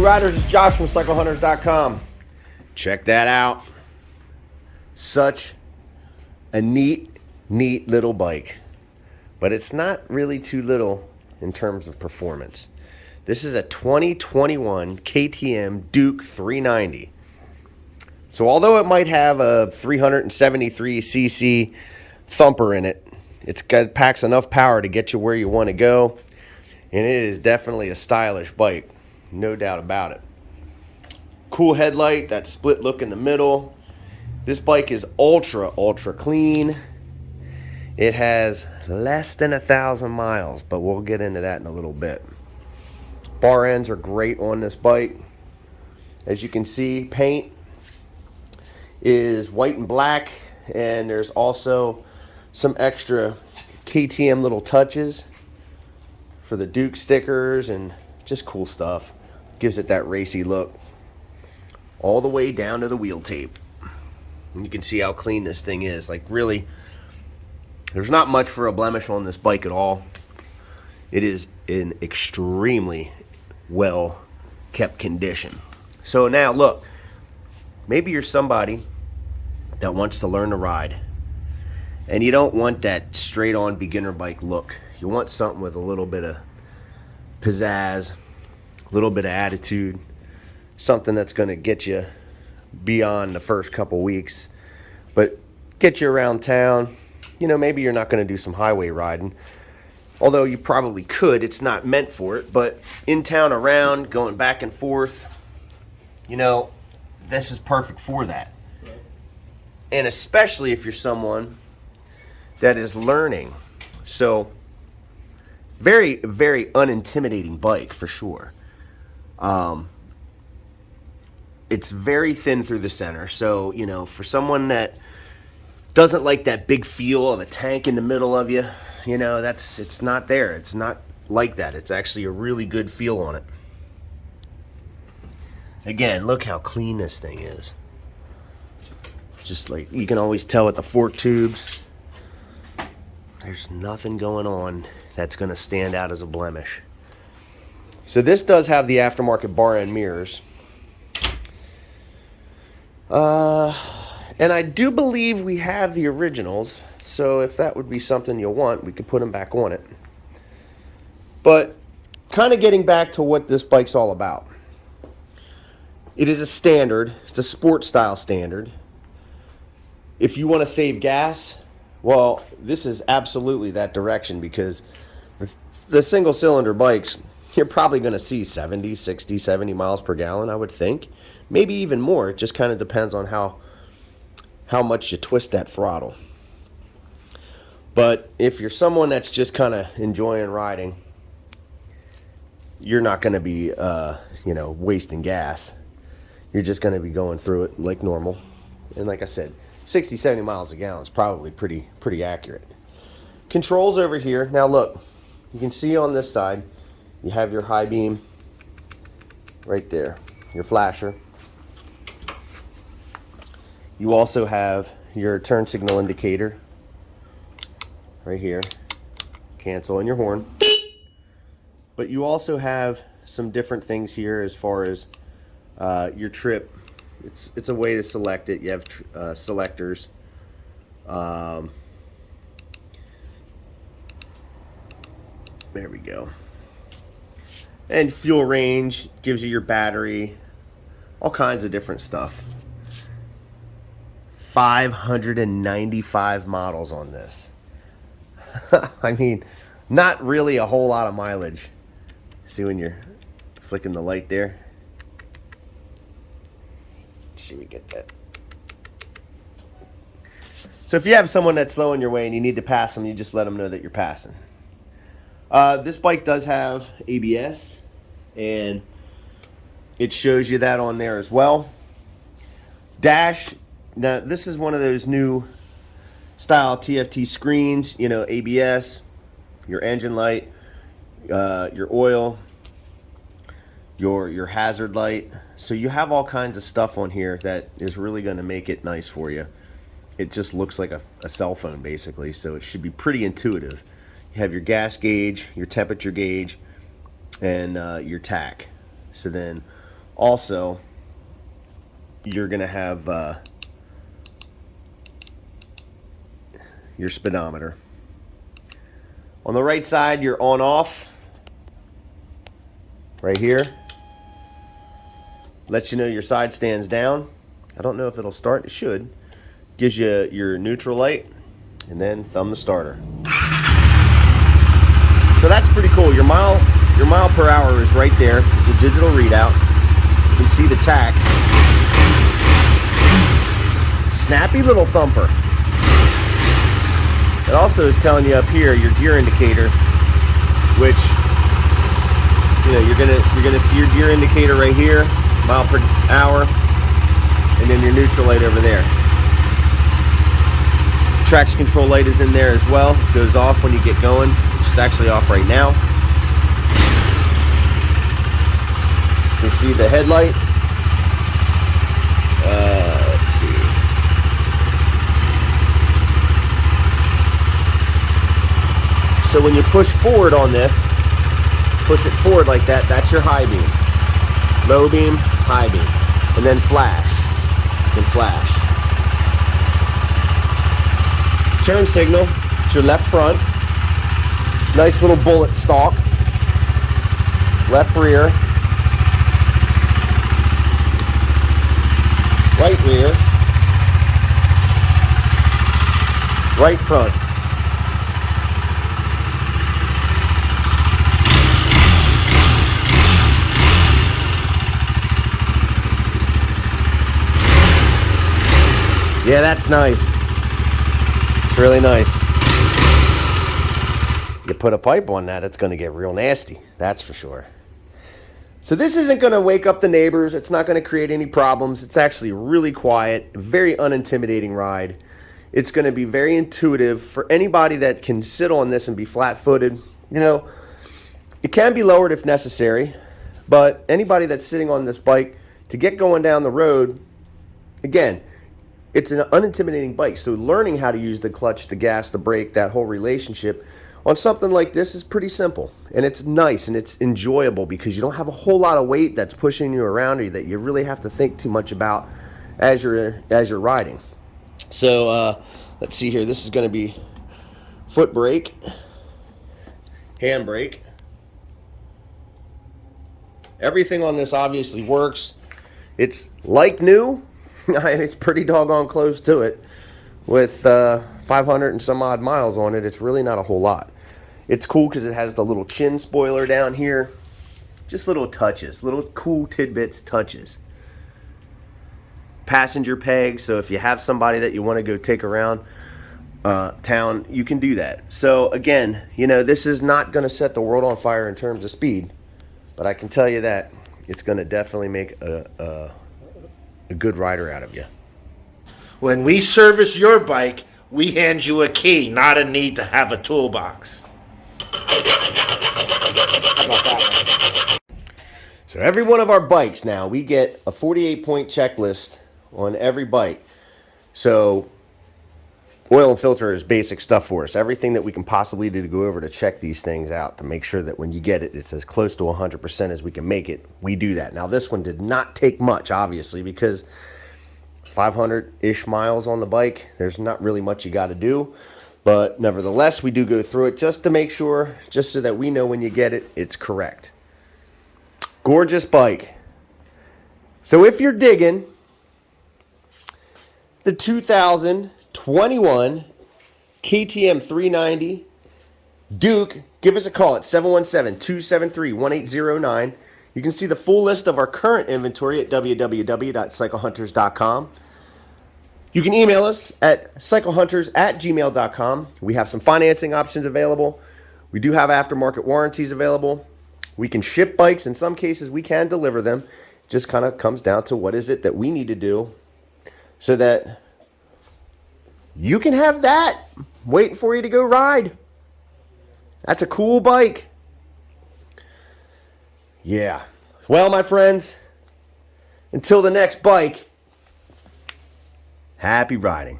riders, it's Josh from CycleHunters.com. Check that out. Such a neat little bike. But it's not really too little in terms of performance. This is a 2021 KTM Duke 390. So although it might have a 373cc thumper in it, it packs enough power to get you where you want to go. And it is definitely a stylish bike. No doubt about it. Cool headlight, that split look in the middle. This bike is ultra clean. It has less than 1,000 miles, but we'll get into that in a little bit. Bar ends are great on this bike. As you can see, paint is white and black, and there's also some extra KTM little touches for the Duke stickers and just cool stuff. Gives it that racy look. All the way down to the wheel tape. And you can see how clean this thing is. Like, really, there's not much for a blemish on this bike at all. It is in extremely well kept condition. So now look, maybe you're somebody that wants to learn to ride, and you don't want that straight on beginner bike look. You want something with a little bit of pizzazz, a little bit of attitude, something that's going to get you beyond the first couple weeks, but get you around town. You know, maybe you're not going to do some highway riding, although you probably could. It's not meant for it, but in town, around, going back and forth, you know, this is perfect for that. And especially if you're someone that is learning. So very unintimidating bike for sure. It's very thin through the center, so you know, for someone that doesn't like that big feel of a tank in the middle of you, you know, it's not there. It's not like that. It's actually a really good feel on it. Again, look how clean this thing is. Just like you can always tell with the fork tubes, there's nothing going on that's going to stand out as a blemish. So this does have the aftermarket bar end mirrors. And I do believe we have the originals, so if that would be something you'll want, we could put them back on it. But kind of getting back to what this bike's all about. It is a standard. It's a sport style standard. If you want to save gas, well, this is absolutely that direction, because the single cylinder bikes, you're probably going to see 70, 60, 70 miles per gallon, I would think. Maybe even more. It just kind of depends on how much you twist that throttle. But if you're someone that's just kind of enjoying riding, you're not going to be you know, wasting gas. You're just going to be going through it like normal. And like I said, 60, 70 miles a gallon is probably pretty accurate. Controls over here. Now look, you can see on this side, you have your high beam right there, your flasher. You also have your turn signal indicator right here, cancel, and your horn. But you also have some different things here as far as your trip. It's a way to select it. You have selectors. There we go. And fuel range gives you your battery, all kinds of different stuff. 595 models on this. I mean, not really a whole lot of mileage. See when you're flicking the light there? Should we get that? So if you have someone that's slow in your way and you need to pass them, you just let them know that you're passing. This bike does have ABS, and it shows you that on there as well. Dash. Now, this is one of those new style TFT screens, you know, ABS, your engine light, your oil, your hazard light. So you have all kinds of stuff on here that is really going to make it nice for you. It just looks like a cell phone, basically, so it should be pretty intuitive. You have your gas gauge, your temperature gauge, and your tach. So then Also, you're going to have your speedometer. On the right side, your on-off, right here, lets you know your side stands down. I don't know if it'll start. It should. Gives you your neutral light, and then thumb the starter. So that's pretty cool. Your mile per hour is right there. It's a digital readout. You can see the tach. Snappy little thumper. It also is telling you up here your gear indicator, which you're gonna see your gear indicator right here, mile per hour, and then your neutral light over there. Traction control light is in there as well. It goes off when you get going, which is actually off right now. You can see the headlight. Let's see. So when you push forward on this, push it forward like that, that's your high beam. Low beam, high beam. And then flash. And flash. Turn signal, it's your left front. Nice little bullet stalk. Left rear. Right rear. Right front. Yeah, that's nice. It's really nice. You put a pipe on that, it's going to get real nasty. That's for sure. So this isn't going to wake up the neighbors. It's not going to create any problems. It's actually really quiet, very unintimidating ride. It's going to be very intuitive for anybody that can sit on this and be flat-footed. It can be lowered if necessary, but anybody that's sitting on this bike to get going down the road, again, it's an unintimidating bike, so learning how to use the clutch, the gas, the brake, that whole relationship on something like this is pretty simple. And it's nice and it's enjoyable because you don't have a whole lot of weight that's pushing you around or that you really have to think too much about as you're riding. So let's see here. This is going to be foot brake, hand brake. Everything on this obviously works. It's like new. It's pretty doggone close to it. With 500 and some odd miles on it, it's really not a whole lot. It's cool because it has the little chin spoiler down here. Just little touches, little cool tidbits, touches. Passenger peg, so if you have somebody that you want to go take around town, you can do that. So again, this is not going to set the world on fire in terms of speed, but I can tell you that it's going to definitely make a good rider out of you. When we service your bike, we hand you a key, not a need to have a toolbox. How about that one? So every one of our bikes now, we get a 48-point checklist on every bike. So oil and filter is basic stuff for us. Everything that we can possibly do to go over to check these things out to make sure that when you get it, it's as close to 100% as we can make it. We do that. Now this one did not take much, obviously, because 500-ish miles on the bike, there's not really much you got to do. But nevertheless, we do go through it just to make sure, just so that we know when you get it, it's correct. Gorgeous bike. So if you're digging the 2021 KTM 390 Duke, give us a call at 717-273-1809. You can see the full list of our current inventory at www.cyclehunters.com. You can email us at cyclehunters@gmail.com. We have some financing options available. We do have aftermarket warranties available. We can ship bikes. In some cases, we can deliver them. Just kind of comes down to what is it that we need to do so that you can have that waiting for you to go ride. That's a cool bike. Yeah. Well, my friends, until the next bike, happy riding.